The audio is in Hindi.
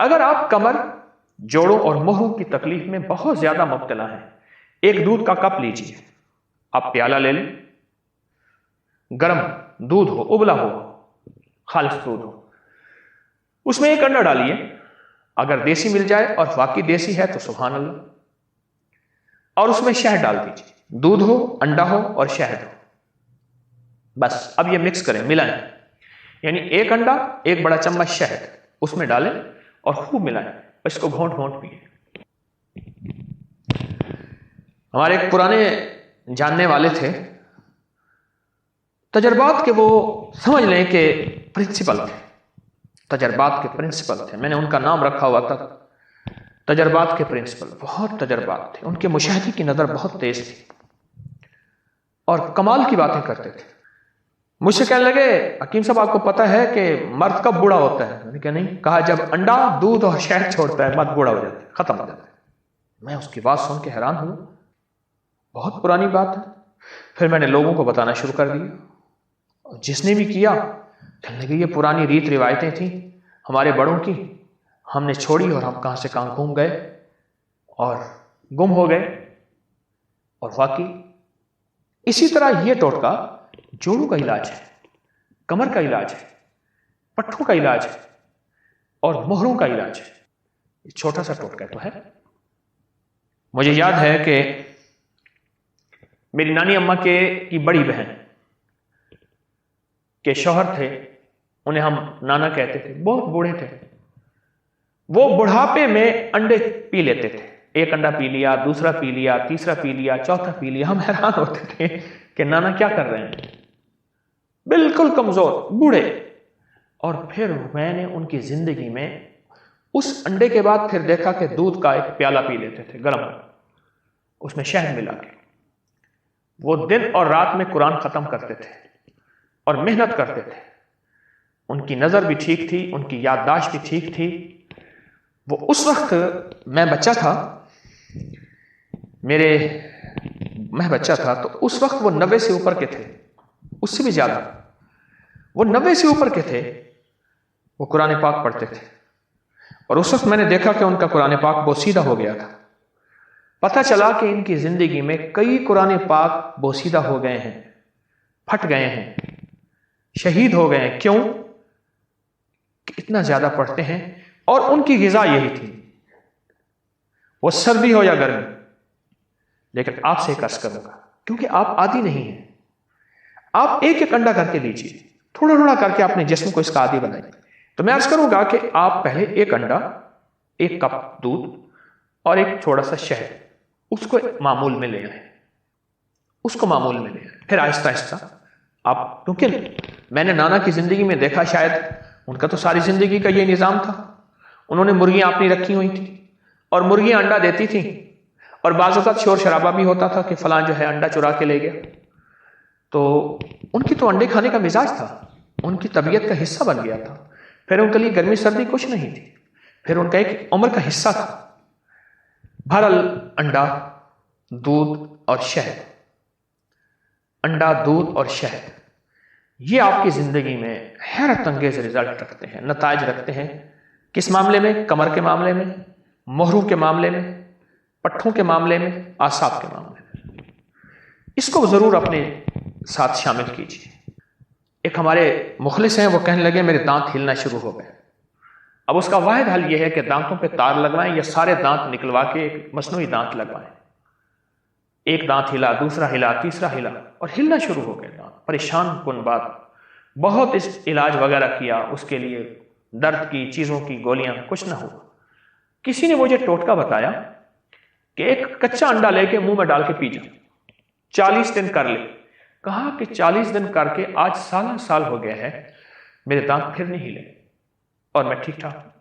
अगर आप कमर, जोड़ों और मोहरों की तकलीफ में बहुत ज्यादा मुब्तला हैं, एक दूध का कप लीजिए, आप प्याला ले लें, गर्म दूध हो, उबला हो, खालिस दूध हो, उसमें एक अंडा डालिए। अगर देसी मिल जाए और वाकई देसी है तो सुभान अल्लाह, और उसमें शहद डाल दीजिए। दूध हो, अंडा हो और शहद हो, बस अब ये मिक्स करें, मिलाएं। यानी एक अंडा, एक बड़ा चम्मच शहद उसमें डालें और खूब मिलाएं, इसको घोंट घोंट पिए। हमारे एक पुराने जानने वाले थे, तजर्बात के वो समझ लें कि प्रिंसिपल थे, तजर्बात के प्रिंसिपल थे। मैंने उनका नाम रखा हुआ था तजर्बात के प्रिंसिपल। बहुत तजर्बात थे, उनके मुशाहिदे की नजर बहुत तेज थी और कमाल की बातें करते थे। मुझसे कहने लगे, हकीम साहब आपको पता है कि मर्द कब बूढ़ा होता है? मैंने कहा नहीं। कहा जब अंडा, दूध और शहद छोड़ता है, मर्द बूढ़ा हो जाता है, खत्म हो जाता है। मैं उसकी बात सुन के हैरान हुआ, बहुत पुरानी बात है। फिर मैंने लोगों को बताना शुरू कर दिया, जिसने भी किया कहने लगे ये पुरानी रीत रिवायतें थी हमारे बड़ों की, हमने छोड़ी और हम कहां से कहां घूम गए और गुम हो गए। और वाकई इसी तरह ये टोटका जोड़ों का इलाज है, कमर का इलाज है, पट्ठों का इलाज है और मोहरों का इलाज है। छोटा सा टोटका तो है। मुझे याद है कि मेरी नानी अम्मा की बड़ी बहन के शौहर थे, उन्हें हम नाना कहते थे, बहुत बूढ़े थे। वो बुढ़ापे में अंडे पी लेते थे, एक अंडा पी लिया, दूसरा पी लिया, तीसरा पी लिया, चौथा पी लिया। हम हैरान होते थे कि नाना क्या कर रहे हैं, बिल्कुल कमजोर बूढ़े। और फिर मैंने उनकी जिंदगी में उस अंडे के बाद फिर देखा कि दूध का एक प्याला पी लेते थे गर्म, उसमें शहद मिला के। वो दिन और रात में कुरान खत्म करते थे और मेहनत करते थे। उनकी नजर भी ठीक थी, उनकी याददाश्त भी ठीक थी। वो उस वक्त मैं बच्चा था तो उस वक्त वो 90 से ऊपर के थे, उससे भी ज्यादा। वो 90 से ऊपर के थे, वो कुरान पाक पढ़ते थे। और उस वक्त मैंने देखा कि उनका कुरान पाक बोसीदा हो गया था। पता चला कि इनकी जिंदगी में कई कुरान पाक बोसीदा हो गए हैं, फट गए हैं, शहीद हो गए हैं। क्यों? इतना ज्यादा पढ़ते हैं और उनकी गिजा यही थी, वो सर्दी हो या गर्मी। लेकिन आपसे एक अर्ज करूंगा, क्योंकि आप आदी नहीं हैं, आप एक एक अंडा करके लीजिए, थोड़ा थोड़ा करके अपने जिस्म को इसका आदी बनाइए। तो मैं अर्ज करूंगा कि आप पहले एक अंडा, एक कप दूध और एक थोड़ा सा शहद, उसको मामूल में ले आए, उसको मामूल में ले आए। फिर आहिस्ता आहिस्ता आप, क्योंकि मैंने नाना की जिंदगी में देखा, शायद उनका तो सारी जिंदगी का ये निजाम था। उन्होंने मुर्गियां अपनी रखी हुई थी और मुर्गियां अंडा देती थी और बाज़ औक़ात शोर शराबा भी होता था कि फलां जो है अंडा चुरा के ले गया। तो उनकी तो अंडे खाने का मिजाज था, उनकी तबीयत का हिस्सा बन गया था। फिर उनके लिए गर्मी सर्दी कुछ नहीं थी, फिर उनका एक उम्र का हिस्सा था। बहरहाल अंडा, दूध और शहद, अंडा, दूध और शहद, ये आपकी जिंदगी में हैरत अंगेज रिजल्ट रखते हैं, नताइज रखते हैं। किस मामले में? कमर के मामले में, मोहरों के मामले में, पट्ठों के मामले में, आसाब के मामले में। इसको जरूर अपने साथ शामिल कीजिए। एक हमारे मुखलिस हैं, वो कहने लगे मेरे दांत हिलना शुरू हो गए। अब उसका वाहिद हल यह है कि दांतों पे तार लगवाएं या सारे दांत निकलवा के एक मसनूई दांत लगवाएं। एक दांत हिला, दूसरा हिला, तीसरा हिला और हिलना शुरू हो गए दांत। परेशान कुन बात। बहुत इस इलाज वगैरह किया, उसके लिए दर्द की चीजों की गोलियां, कुछ ना हुआ। किसी ने मुझे टोटका बताया कि एक कच्चा अंडा लेके मुंह में डाल के पी जाओ, 40 दिन कर ले। कहा कि 40 दिन करके आज साल हो गया है, मेरे दांत फिर नहीं हिले और मैं ठीक ठाक।